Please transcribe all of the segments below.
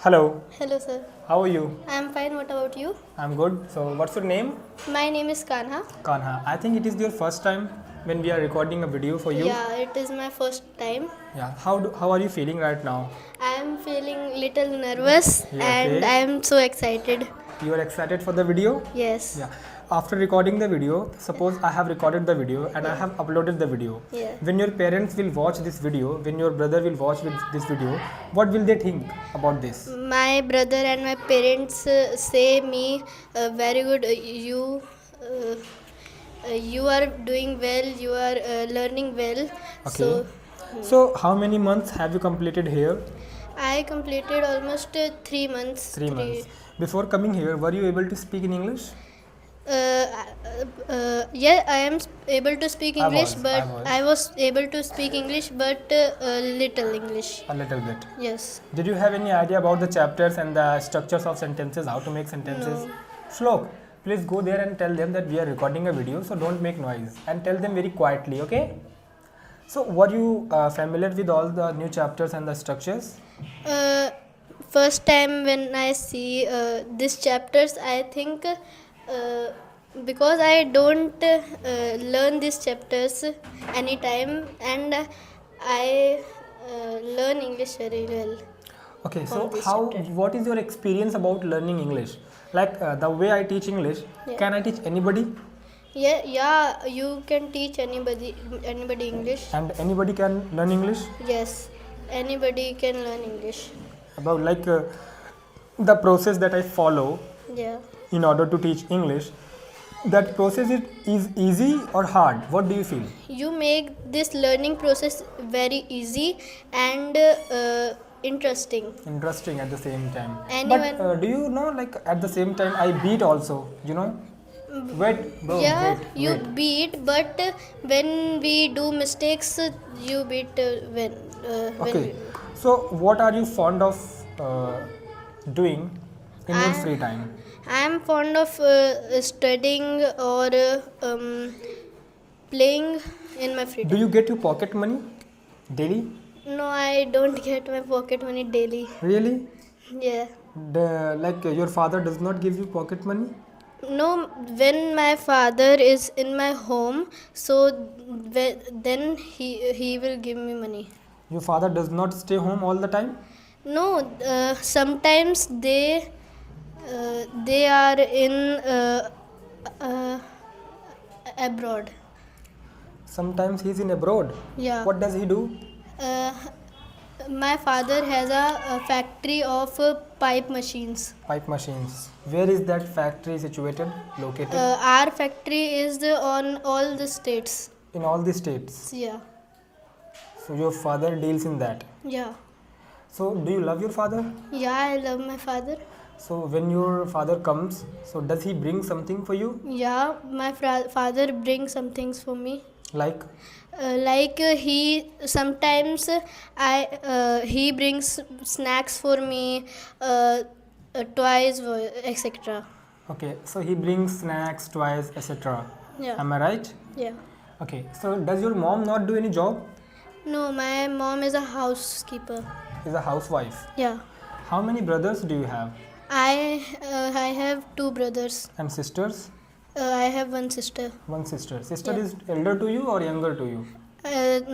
Hello, Hello, sir. how are you? I'm fine. What about you? I'm good. So, what's your name? My name is Kanha. Kanha. I think it is your first time when we are recording a video for you. Yeah, it is my first time. Yeah. How are you feeling right now? I am feeling little nervous Yeah, and okay. I am so excited. You are excited for the video? Yes. Yeah. After recording the video, suppose I have recorded the video and I have uploaded the video. Yeah. When your parents will watch this video, when your brother will watch this video, what will they think about this? My brother and my parents say me very good. You are doing well. You are learning well. Okay. So, how many months have you completed here? I completed almost 3 months. 3 months. Before coming here, were you able to speak in English? Yeah, I am able to speak English, but I I was able to speak English, but little English. A little bit. Yes. Did you have any idea about the chapters and the structures of sentences, how to make sentences? No. Shlok, please go there and tell them that we are recording a video, so don't make noise and tell them very quietly, okay? So, were you familiar with all the new chapters and the structures? First time when I see these chapters, I think because I don't learn these chapters anytime, and I learn English very well. Okay, From so this what is your experience about learning English? Like the way I teach English, Yeah. can I teach anybody? Yeah, you can teach anybody English. And anybody can learn English? Yes, anybody can learn English. About like the process that I follow Yeah. in order to teach English, that process is easy or hard? What do you feel? You make this learning process very easy and interesting. Interesting at the same time. Anyone- But do you know, like at the same time I beat also, you know? Wait, bro, Yeah, wait, you wait. beat, but when we do mistakes, you beat when Okay, so what are you fond of doing in your I- free time? I am fond of studying or playing in my free Do time. you get your pocket money daily? No, I don't get my pocket money daily. Really? Yeah. Like your father does not give you pocket money? No, when my father is in my home, so then he will give me money. Your father does not stay home all the time? No, sometimes they are in abroad. Sometimes he's in abroad. Yeah. What does he do? Uh, my father has a factory of pipe machines. Pipe machines. Where is that factory situated, located? Our factory is on all the states. In all the states. Yeah. So your father deals in that. Yeah. So do you love your father? Yeah, I love my father. So when your father comes, so does he bring something for you? Yeah, my father brings some things for me. Like? He sometimes he brings snacks for me, toys, etc. Okay, so he brings snacks, toys, etc. Yeah. Am I right? Yeah. Okay, so does your mom not do any job? No, my mom is a housekeeper. Is a housewife. Yeah. How many brothers do you have? I have 2 brothers. And sisters? I have 1 sister. One sister. Sister Yeah. is elder to you or younger to you?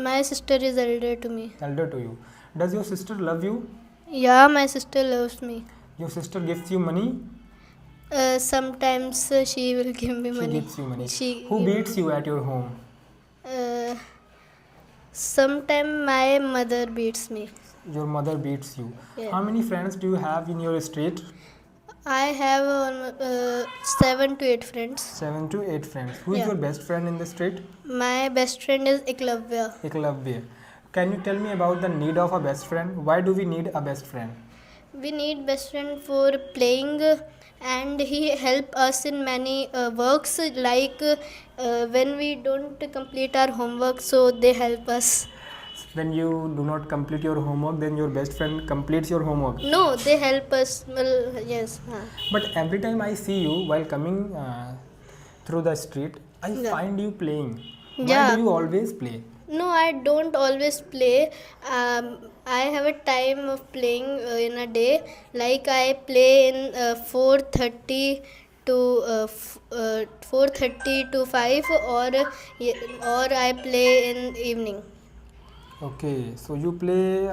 My sister is elder to me. Elder to you. Does your sister love you? Yeah, my sister loves me. Your sister gives you money? Sometimes she will give me money. She gives you money. She Who give- beats you at your home? Sometimes my mother beats me. Your mother beats you. Yeah. How many friends do you have in your street? I have 7 to 8 friends. 7 to 8 friends. Who is Yeah. your best friend in the street? My best friend is Eklavya. Eklavya. Can you tell me about the need of a best friend? Why do we need a best friend? We need best friend for playing, and he help us in many works, like when we don't complete our homework, so they help us. When you do not complete your homework, then your best friend completes your homework. No, they help us. Well, yes. But every time I see you while coming through the street, I Yeah. find you playing. Why Yeah. do you always play? No, I don't always play. I have a time of playing in a day. Like I play in 4:30 to 4:30 to 5, or I play in evening. Okay, so you play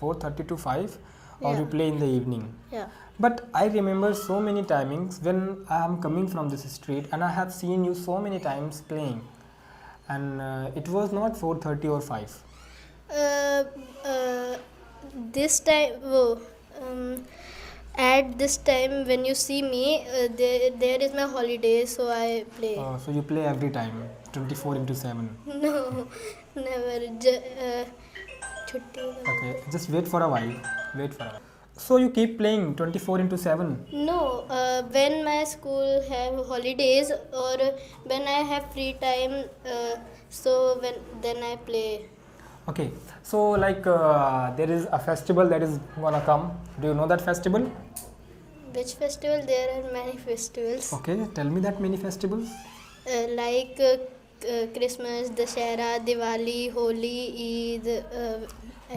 4:30 to 5, or you Yeah. play in the evening. Yeah. But I remember so many timings when I am coming from this street and I have seen you so many times playing, and it was not 4:30 or 5. Uh, uh, this time, at this time when you see me, there is my holiday, so I play. So you play every time, 24 into 7. No, never. Chutti. Okay, just wait for a while. Wait for a while. So you keep playing 24 into 7. No, when my school have holidays or when I have free time, so then I play. Okay, so like there is a festival that is gonna come. Do you know that festival? Which festival? There are many festivals. Okay, tell me that many festivals. Like Christmas, Dashera, Diwali, Holi, Eid.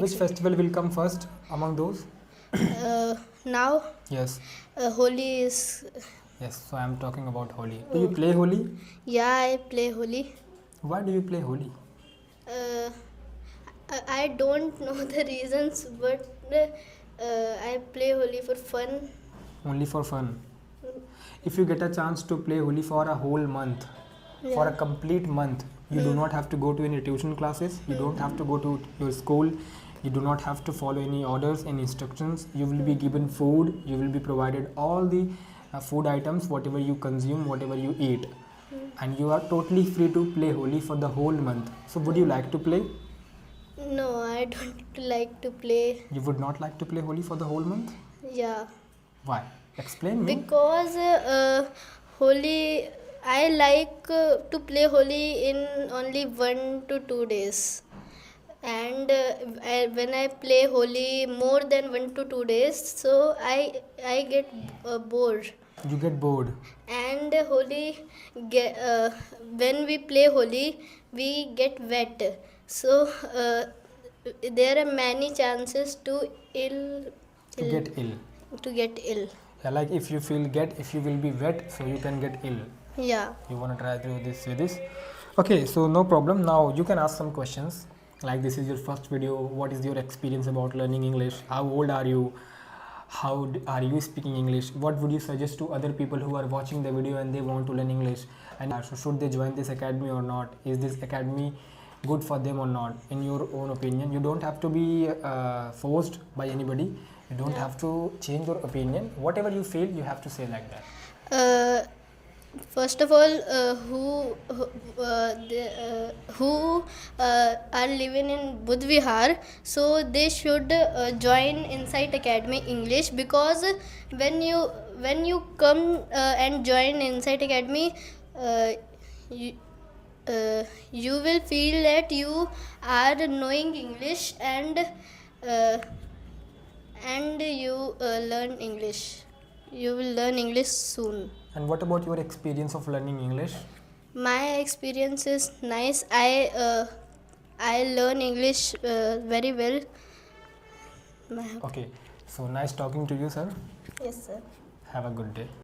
Which festival will come first among those? Now, Yes, Holi is. yes. So I am talking about Holi. Do you play Holi? Yeah, I play Holi. Why do you play Holi? Uh, I don't know the reasons, but I play Holi for fun. Only for fun. If you get a chance to play Holi for a whole month, for a complete month, you do not have to go to any tuition classes, you don't have to go to your school, you do not have to follow any orders and instructions. You will be given food, you will be provided all the food items, whatever you consume, whatever you eat, and you are totally free to play Holi for the whole month. So would you like to play? No, I don't like to play. You would not like to play Holi for the whole month? Yeah. Why? Explain me. Because Holi, I like to play Holi in only 1 to 2 days. And when I play Holi more than 1 to 2 days, so I get bored. You get bored. And when we play Holi, we get wet. So there are many chances to Get ill. to get ill. Yeah, like if you if you will be wet, so you can get ill. Yeah. You want to try to this with this? Okay, so no problem. Now you can ask some questions. Like this is your first video. What is your experience about learning English? How old are you? How are you speaking English? What would you suggest to other people who are watching the video and they want to learn English? And so should they join this academy or not? Is this academy good for them or not? In your own opinion, you don't have to be forced by anybody. You don't have to change your opinion. Whatever you feel, you have to say like that. First of all, who are living in Budh Vihar, so they should join Insight Academy English, because when you come and join Insight Academy, you, you will feel that you are knowing English, and you learn English. You will learn English soon. And what about your experience of learning English? My experience is nice. I learn English very well. Okay, so nice talking to you, sir. Yes, sir. Have a good day.